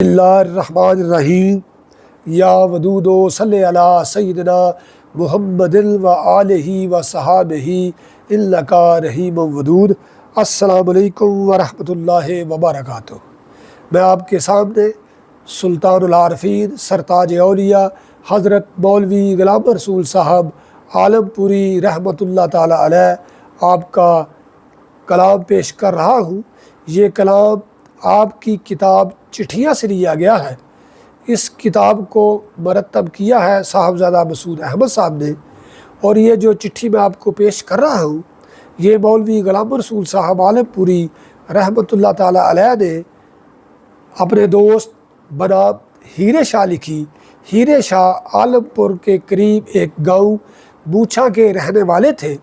बिस्मिल्लाहिर्रहमानिर्रहीम या वदूदो सल्ले अला सय्यिदिना मुहम्मदिन व आलिहि व सहाबिहि इन्नका रहीमुन वदूद। अस्सलामु अलैकुम व रहमतुल्लाहि व बरकातुहू। मैं आपके सामने सुल्तानुल आरफीन सरताज औलिया हज़रत मौलवी ग़ुलाम रसूल साहब आलमपुरी रहमतुल्लाह ताला अलैह आपका कलाम पेश कर रहा हूँ। ये कलाम आपकी किताब चिट्ठियाँ से लिया गया है। इस किताब को मरतब किया है साहबजादा मसूद अहमद साहब ने, और ये जो चिट्ठी मैं आपको पेश कर रहा हूँ ये मौलवी ग़ुलाम रसूल साहब आलमपुरी रहमतुल्लाह ताला अलैह ने अपने दोस्त बनाम हीरे शाह लिखी। हीरे शाह आलमपुर के करीब एक गाँव बूछा के रहने वाले थे।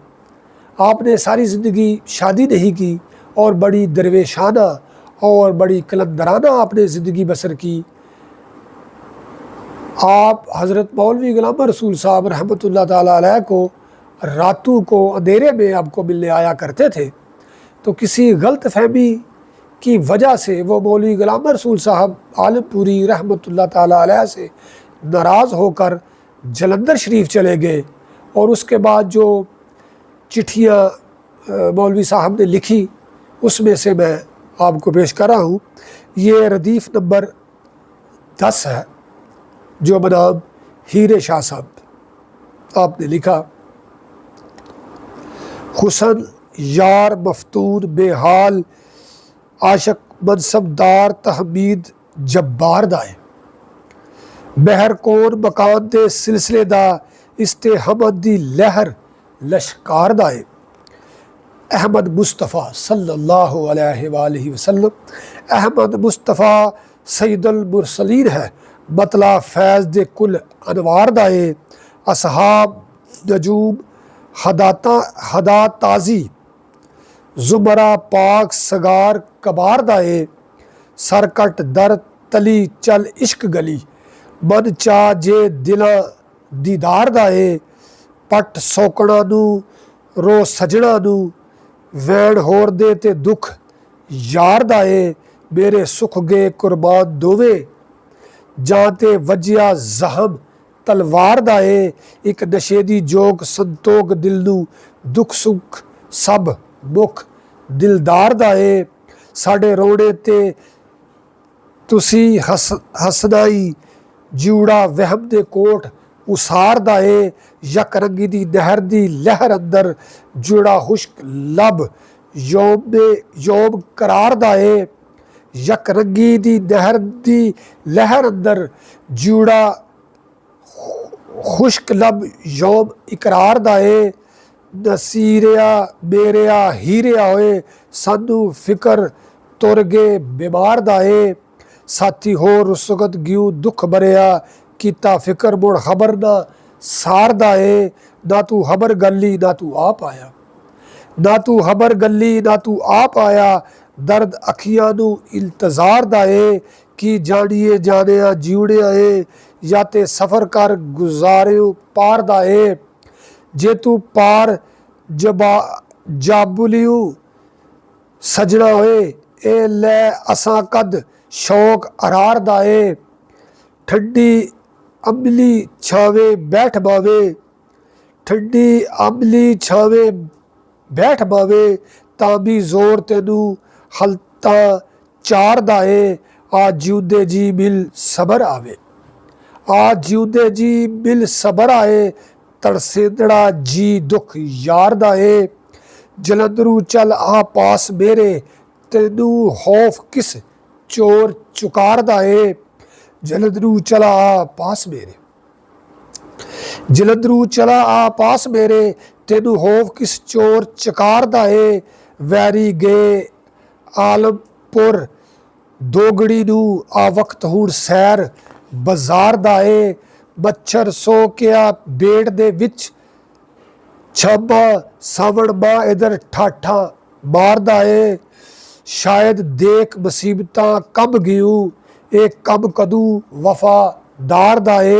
आपने सारी ज़िंदगी शादी नहीं की और बड़ी दरवेशाना और बड़ी कलंदराना आपने ज़िंदगी बसर की। आप हज़रत मौलवी ग़ुलाम रसूल साहब रहमतुल्लाह ताला अलैह को रातों को अंधेरे में आपको मिलने आया करते थे। तो किसी गलत फहमी की वजह से वो मौलवी ग़ुलाम रसूल साहब आलमपुरी रहमतुल्लाह ताला अलैह से नाराज़ होकर जलंधर शरीफ चले गए। और उसके बाद जो चिट्ठियाँ मौलवी साहब ने लिखी उसमें से मैं आपको पेश कर रहा हूँ। ये रदीफ़ नंबर 10 है जो बनाम हीरे शाह साहब आपने लिखा। हुसन यार मफतून बेहाल आशक मनसबदार तहमीद जब्बार दाए बहर कौन मकान दे सिलसिले दा इस्ते हमद दी लहर लश्कार दाए अहमद मुस्तफ़ा सल्लल्लाहु अलैहि वसल्लम। अहमद मुस्तफ़ा सैयदुल मुरसलीन है मतला फैज़ दे कुल अनवार दाए असहाब नजूम हदा ताज़ी ज़ुमरा पाक सगार कबार दाए सरकट दर तली चल इश्क गली मन चा जे दिला दीदार दाए पट सौकड़ा नू रो सजना नू वैण होर दे ते दुख यार दाए मेरे सुख गए कुर्बान दोवे जाते वजिया जहम तलवार दाए एक नशेदी जोग संतोग दिल नू दुख सुख सब मुख दिलदार दाए साडे रोने ते तुसी हसनाई जिउड़ा वहम दे कोट उसार दाए यक रंगी दी नहर दी लहर अंदर जुड़ा खुश्क लब योम करार दाए यक रंगी दी नहर दी लहर अंदर जुड़ा खुश्क लब योम इकरार दाए नसीरिया मेरिया हीरिया होए सानू फिकर तुर गए बीमार दाए साथी हो रुसगत ग्यू दुख भरिया कीता फिकर मुड़ खबर ना सार दाए ना तू खबर गली ना तू आप आया ना तू खबर गली ना तू आप आया दर्द अखियां नू इंतजार दाए की जानिए जाने जीवने आए या ते सफ़र कर गुजारे पार दाए जे तू पार जाबुलियू सजना होए ए लै असा कद शौक अरार दाए ठंडी अमली छावे बैठ बावे ठंडी अमली छावे बैठ बावे ताबी जोर तेनू हलता चार दाए आ जिउदे जी मिल सबर आवे आ जिउदे जी मिल सबर आए तड़सेंदड़ा जी दुख यार दाए जलंधरू चल आ पास मेरे तेनू खौफ किस चोर चुकार दाए जलंधरू चला आ पास मेरे जलंधरू चला आ पास मेरे तेनू खौफ किस चोर चकार दाए वैरी गए आलमपुर दोगड़ी नू आ वक्त हुण सैर बाजार दाए मच्छर सो क्या बेड़ दे विच छाबा सावण मां इधर ठाठा मार दाए शायद देख मुसीबतां कम गियू ए कम कदू वफादार दाए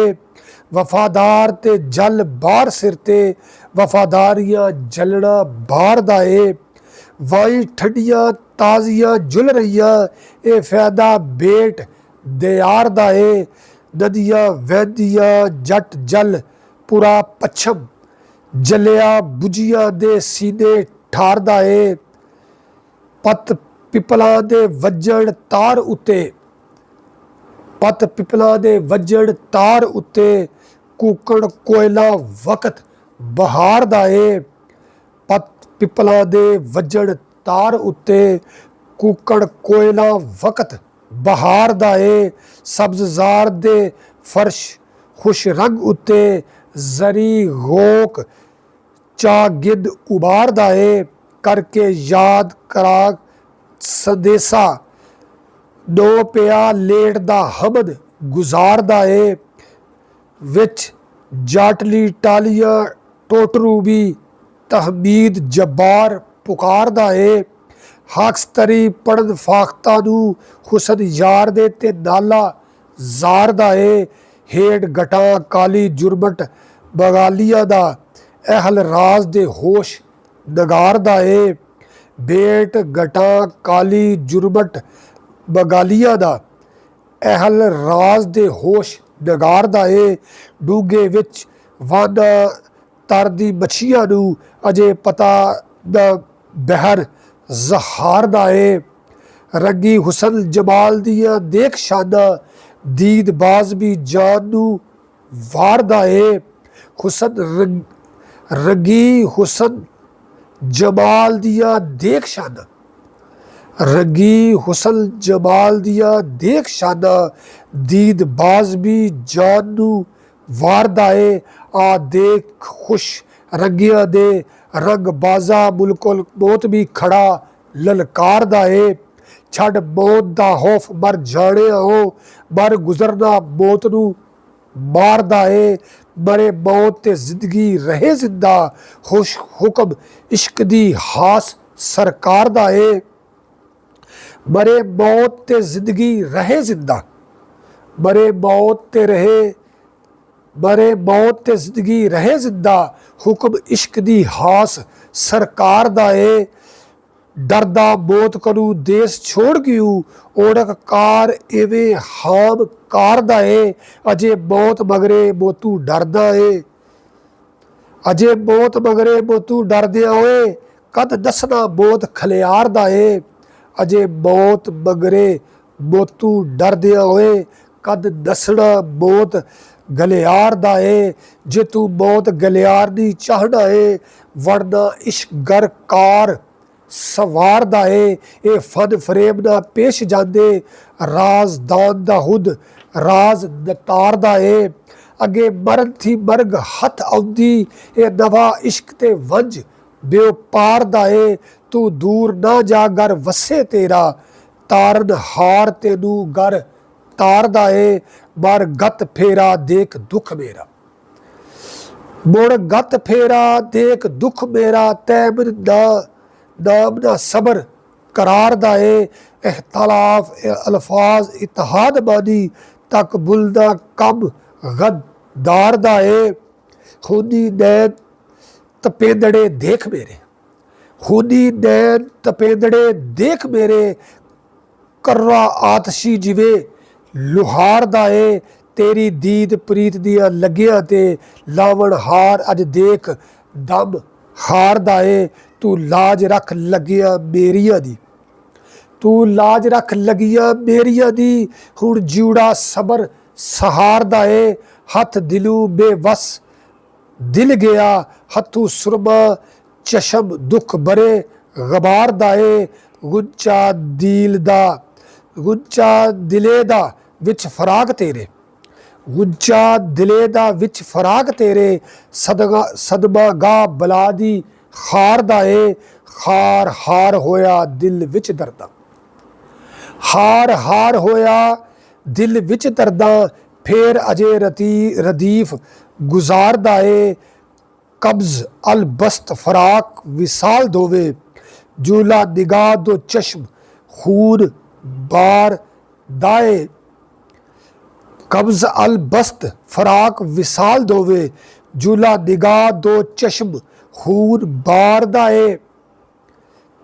वफादार ते जल बार सिर ते वफादारियां जलना बार दाए वाई ठंडियां ताजियां जुल रहियां ए फैदा बेट ਦਿਆਰ ਦਾ ਏ। ਨਦੀਆਂ ਵਹਿੰਦੀਆਂ ਜੱਟ ਜਲ ਪੁਰਾ ਪੱਛਮ, ਜਲਿਆ ਬੁਝੀਆਂ ਦੇ ਸੀਨੇ ਠਾਰਦਾ ਏ। ਪੱਤ ਪਿਪਲਾਂ ਦੇ ਵੱਜਣ ਤਾਰ ਉੱਤੇ, ਪੱਤ ਪਿਪਲਾਂ ਦੇ ਵੱਜਣ ਤਾਰ ਉੱਤੇ, ਕੂਕਣ ਕੋਇਲਾ ਵਕਤ ਬਹਾਰ ਦਾ ਏ। ਪੱਤ ਪਿਪਲਾਂ ਦੇ ਵੱਜਣ ਤਾਰ ਉੱਤੇ, ਕੂਕਣ ਕੋਇਲਾ ਵਕਤ ਬਹਾਰ ਦਾ ਏ। ਸਬਜ਼ਜ਼ਾਰ ਦੇ ਫਰਸ਼ ਖੁਸ਼ ਰੰਗ ਉੱਤੇ, ਜ਼ਰੀ ਗੋਕ ਚਾ ਗਿੱਧ ਉਬਾਰਦਾ ਏ। ਕਰਕੇ ਯਾਦ ਕਰਾ ਸੰਦੇਸਾ, ਦੋ ਪਿਆ ਲੇਟ ਦਾ ਹਮਦ ਗੁਜ਼ਾਰਦਾ ਏ। ਵਿੱਚ ਜਾਟਲੀ ਟਾਲੀਆਂ ਟੋਟਰੂ ਵੀ, ਤਹਮੀਦ ਜਬਾਰ ਪੁਕਾਰਦਾ ਏ। ਹਾਕਸਤਰੀ ਪੜਨ ਫਾਖਤਾ ਨੂੰ, ਹੁਸਨ ਯਾਰ ਦੇ ਤੇ ਨਾਲਾ ਜ਼ਾਰਦਾ ਏ। ਹੇਡ ਗਟਾਂ ਕਾਲੀ ਜੁਰਮਟ ਬਗਾਲੀਆਂ ਦਾ, ਅਹਲ ਰਾਜ਼ ਦੇ ਹੋਸ਼ ਨਗਾਰਦਾ ਏ। ਬੇਟ ਗਟਾਂ ਕਾਲੀ ਜੁਰਮਟ ਬਗਾਲੀਆਂ ਦਾ, ਅਹਲ ਰਾਜ਼ ਦੇ ਹੋਸ਼ ਨਗਾਰਦਾ ਏ। ਡੂੰਘੇ ਵਿੱਚ ਵਾਨਾ ਤਰਦੀ ਮੱਛੀਆਂ ਨੂੰ, ਅਜੇ ਪਤਾ ਦਾ ਬਹਿਰ ਜ਼ਹਾਰਦਾ ਏ। ਰੰਗੀ ਹੁਸਨ ਜਮਾਲ ਦੀਆਂ ਦੇਖ ਸ਼ਾਨਾਂ, ਦੀਦ ਬਾਜ਼ ਵੀ ਜਾਨ ਨੂੰ ਵਾਰਦਾ ਏ। ਹੁਸਨ ਰੰਗੀ ਹੁਸਨ ਜਮਾਲ ਦੀਆਂ ਦੇਖ ਸ਼ਾਨਾਂ, ਰੰਗੀ ਹੁਸਨ ਜਮਾਲ ਦੀਆਂ ਦੇਖ ਸ਼ਾਨਾਂ, ਦੀਦ ਬਾਜ਼ ਵੀ ਜਾਨ ਨੂੰ ਵਾਰਦਾ ਏ। ਆ ਦੇਖ ਖੁਸ਼ ਰੰਗੀਆਂ ਦੇ ਰੰਗ ਬਾਜ਼ਾ, ਮੁਲਕੁਲ ਮੌਤ ਵੀ ਖੜਾ ਲਲਕਾਰਦਾ ਏ। ਛੱਡ ਮੌਤ ਦਾ ਖੌਫ ਮਰ ਜਾਣਿਆ ਹੋ, ਮਰ ਗੁਜ਼ਰਨਾ ਮੌਤ ਨੂੰ ਮਾਰਦਾ ਏ। ਮਰੇ ਮੌਤ ਤੇ ਜ਼ਿੰਦਗੀ ਰਹੇ ਜ਼ਿੰਦਾ, ਖੁਸ਼ ਹੁਕਮ ਇਸ਼ਕ ਦੀ ਹਾਸ ਸਰਕਾਰ ਦਾ ਏ। ਮਰੇ ਮੌਤ ਤੇ ਜ਼ਿੰਦਗੀ ਰਹੇ ਜ਼ਿੰਦਾ, ਮਰੇ ਮੌਤ ਤੇ ਰਹੇ, ਮਰੇ ਮੌਤ ਤੇ ਜ਼ਿੰਦਗੀ ਰਹੇ ਜ਼ਿੰਦਾ, ਹੁਕਮ ਇਸ਼ਕ ਦੀ ਹਾਸ ਸਰਕਾਰ ਦਾ ਏ। ਡਰਦਾ ਮੌਤ ਕਰੂ ਦੇਸ ਛੋੜ ਗਿਉ, ਓੜਕ ਕਾਰ ਇਵੇਂ ਹਾਮ ਕਾਰਦਾ ਏ। ਅਜੇ ਮੌਤ ਮਗਰੇ ਮੋਤੂ ਡਰਦਾ ਏ, ਅਜੇ ਮੌਤ ਮਗਰੇ ਮੋਤੂ ਡਰਦਿਆਂ ਹੋਏ, ਕਦ ਦੱਸਣਾ ਮੌਤ ਖਲਿਆਰਦਾ ਏ। ਅਜੇ ਮੌਤ ਮਗਰੇ ਮੋਤੂ ਡਰਦਿਆਂ ਹੋਏ, ਕਦ ਦੱਸਣਾ ਮੌਤ ਗਲਿਆਰਦਾ ਏ। ਜੇ ਤੂੰ ਮੌਤ ਗਲਿਆਰਨੀ ਚਾਹਣਾ ਏ, ਵੜਨਾ ਇਸ਼ਕ ਗਰ ਕਾਰ ਸਵਾਰਦਾ ਏ। ਇਹ ਫਨ ਫਰੇਬ ਨਾ ਪੇਸ਼ ਜਾਂਦੇ, ਰਾਜ਼ਦਾਨ ਦਾ ਹੁਦ ਰਾਜ਼ ਨਤਾਰਦਾ ਏ। ਅੱਗੇ ਮਰਨ ਥੀ ਮਰਗ ਹੱਥ ਆਉਂਦੀ, ਇਹ ਨਵਾਂ ਇਸ਼ਕ ਤੇ ਵੰਜ ਬੇਉਪਾਰ ਦਾ ਏ। ਤੂੰ ਦੂਰ ਨਾ ਜਾ ਗਰ ਵਸੇ ਤੇਰਾ, ਤਾਰਨ ਹਾਰ ਤੈਨੂੰ ਗਰ ਤਾਰਦਾ ਏ। ਮਰ ਗਤ ਫੇਰਾ ਦੇਖ ਦੁੱਖ ਮੇਰਾ, ਮੁੜ ਗਤ ਫੇਰਾ ਦੇਖ ਦੁੱਖ ਮੇਰਾ, ਤੈ ਬਿਨ ਨਾਮ ਨਾ ਸਬਰ ਕਰਾਰ ਦਾ ਏ। ਇਖਤਲਾਫ ਅਲਫਾਜ਼ ਇਤਿਹਾਦ ਬਾਨੀ, ਤੱਕ ਬੁਲਦਾ ਕਮ ਗਦਾਰ ਦਾ ਏ। ਖੂਨੀ ਨੈਣ ਤਪੇਂਦੜੇ ਦੇਖ ਮੇਰੇ, ਖੂਨੀ ਨੈਣ ਤਪੇਂਦੜੇ ਦੇਖ ਮੇਰੇ, ਕਰਰਾ ਆਤਸ਼ੀ ਜਿਵੇਂ ਲੁਹਾਰ ਦਾ ਏ। ਤੇਰੀ ਦੀਦ ਪ੍ਰੀਤ ਦੀਆਂ ਲੱਗਿਆ ਤੇ, ਲਾਵਣ ਹਾਰ ਅਜ ਦੇਖ ਦਮ ਹਾਰਦਾ ਏ। ਤੂੰ ਲਾਜ ਰੱਖ ਲੱਗਿਆ ਮੇਰੀਆਂ ਦੀ, ਤੂੰ ਲਾਜ ਰੱਖ ਲੱਗਿਆ ਮੇਰੀਆਂ ਦੀ, ਹੁਣ ਜਿਉੜਾ ਸਬਰ ਸਹਾਰਦਾ ਏ। ਹੱਥ ਦਿਲੂ ਬੇਵਸ ਦਿਲ ਗਿਆ, ਹੱਥੂ ਸੁਰਮਾ ਚਸ਼ਮ ਦੁੱਖ ਬਰੇ ਗਬਾਰ ਦਾ ਏ। ਗੁੰਚਾ ਦਿਲ ਦਾ, ਗੁੰਚਾ ਦਿਲੇ ਦਾ ਵਿੱਚ ਫਰਾਗ ਤੇਰੇ, ਗੁੰਚਾ ਦਿਲੇ ਦਾ ਵਿੱਚ ਫਰਾਗ ਤੇਰੇ, ਸਦਮਾ ਗਾ ਬਲਾ ਦੀ ਖਾਰ ਦਾ ਏ। ਖਾਰ ਹਾਰ ਹੋਇਆ ਦਿਲ ਵਿੱਚ ਦਰਦਾਂ, ਹਾਰ ਹਾਰ ਹੋਇਆ ਦਿਲ ਵਿੱਚ ਦਰਦਾਂ, ਫੇਰ ਅਜੇ ਰਦੀਫ ਗੁਜ਼ਾਰਦਾ ਏ। ਕਬਜ਼ ਅਲਬਸਤ ਫਰਾਕ ਵਿਸਾਲ ਦੋਵੇ, ਜੂਲਾ ਨਿਗਾਹ ਦੋ ਚਸ਼ਮ ਖੂਨ ਬਾਰ ਦਾਏ। ਕਬਜ਼ ਅਲਬਸਤ ਫਰਾਕ ਵਿਸਾਲ ਦੋਵੇ, ਜੂਲਾ ਨਿਗਾਹ ਦੋ ਚਸ਼ਮ ਖੂਨ ਬਾਰ ਦਾਏ।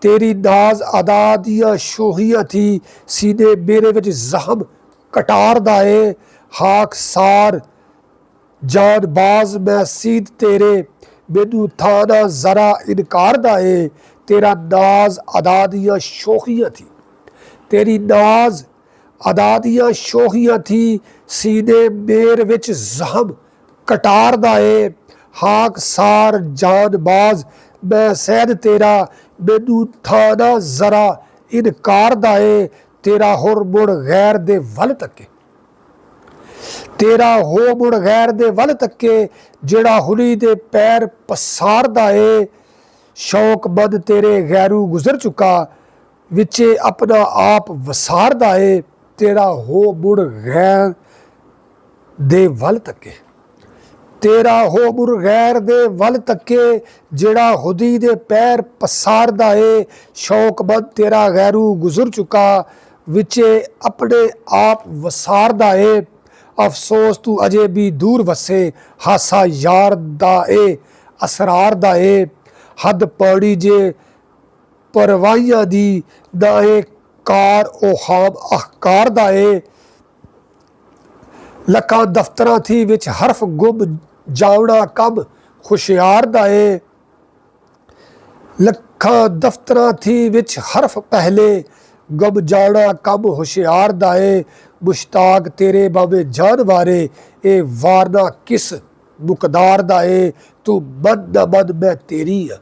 ਤੇਰੀ ਨਾਜ਼ ਅਦਾ ਦੀਆਂ ਸ਼ੋਹੀਆਂ ਥੀ, ਸੀਨੇ ਮੇਰੇ ਵਿੱਚ ਜ਼ਖਮ कटार दाए हाक सार जानबाज मैं सीध तेरे मैनू थाना जरा इनकार दाए तेरा नाज अदा दियां शोखियां थी तेरी नाज अदा दियां शोखियां थी सीने मेर विच जहम कटार दाए हाक सार जानबाज मैं सैद तेरा मैनू थाना जरा इनकार दाए तेरा हुर मुड़ गैर दे वल तके तेरा हो मुड़ गैर दे वल तके जेड़ा हुली दे पैर पसारदा है शौकमंद तेरे गैरू गुजर चुका विचे अपना आप वसारदा है तेरा हो मुड़ गैर दे वल तके तेरा हो मुड़ गैर दे वल तके जेड़ा हुदी दे पैर पसारदा है शौकमंद तेरा गैरू गुजर चुका विचे अपने आप वसारदा है अफसोस तू अजे भी दूर वसे हासा यार दा ए असरार दा ए हद पौड़ी जे परवाइयां दी दाए कार ओ खाब अहकार दा ए लखां दफ्तरां थी विच हरफ गुम जावना कम खुशियार दा ए लखां दफ्तरां थी विच हरफ पहले गम जाना कम होशियार दाए मुश्ताक तेरे बाबे जान वारे ए वारना किस मुकदार दाए तू मन न मन मैं तेरी आ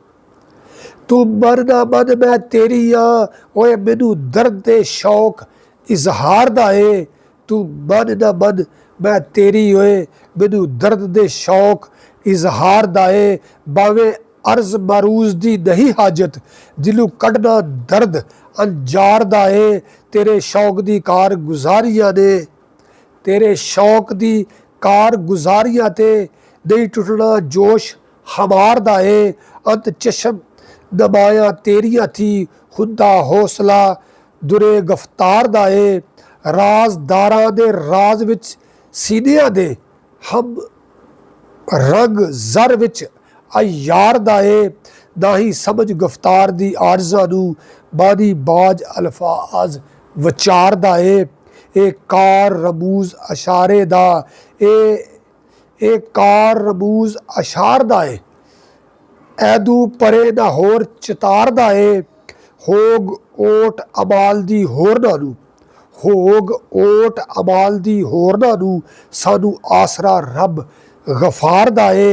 तू मन न मन मैं तेरी आ ओए मैनू दर्द दे शौक इजहार दाए तू मन न मन मैं तेरी ओए मैनू दर्द दे शौक इजहार दाए बावे अर्ज मरूज दी नहीं हाजत दिलू कढ़ना दर्द अंजार दाए तेरे शौक दी कार गुजारियां ने तेरे शौक दी कार गुजारियां ते नहीं टुटना जोश हमार दाए अंत चशम नमाया तेरिया थी खुदा हौसला दुरे गफ्तार दाए राजदारां दे राज विच सीनिया दे हम रंग जर विच अयार दाए ना ही समझ गफ्तार दी आरज़ा नू बानी बाज अल्फाज वचार दाए ए कार रमूज अशारे दा ए कार रमूज अशार दाए ऐदू परे ना होर चितार दाए होग ओट अमाल दी होर नानू होग ओट अमाल दी होर नानू सानू आसरा रब गफार दाए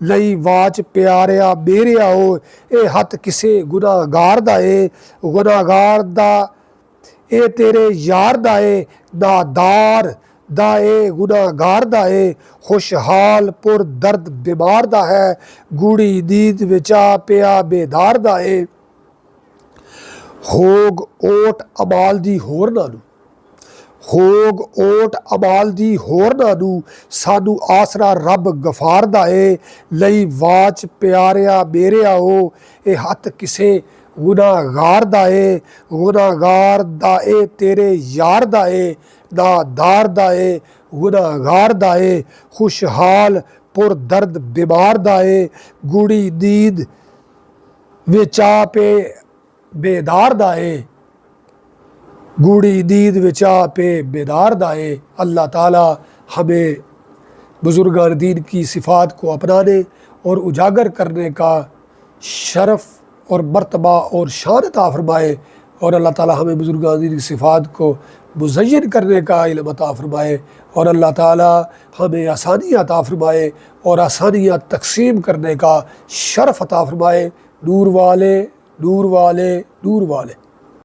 लई वाच प्यारिया मेरे आओ ए हथ किसे गुनाहगार दाए गुनाहगार दा ए तेरे यार दाए नादार दाए गुनाहगार दाए खुशहाल पुर दर्द बीमार दा है गूड़ी नींद विचा पिया बेदार दाए होग ओट अमाल दी होर नानू होग ओट अमाल दी होर नानू सानू आसरा रब गफार दाए लई वाच प्यारिया मेरे आओ ए हथ किसे गुनाहगार दाए गुनाहगार दाए तेरे यार दाए नादार दाए गुनाहगार दाए खुशहाल पुर दर्द बीमार दाए गूड़ी नींद विचा पे बेदार दाए गूढ़ी नींद विचा पे बेदार दाए। अल्लाह ताला हमें बुज़ुर्गान दीन की सिफ़ात को अपनाने और उजागर करने का शरफ़ और मर्तबा और शान अता फ़रमाए और अल्लाह ताला हमें बुज़ुर्गान दीन की सिफ़ात को मुज़य्यन करने का इल्म अता फ़रमाए और अल्लाह ताला हमें आसानियाँ अता फ़रमाए और आसानियाँ तक़सीम करने का शरफ़ अता फ़रमाए। नूर वाले नूर वाले नूर वाले।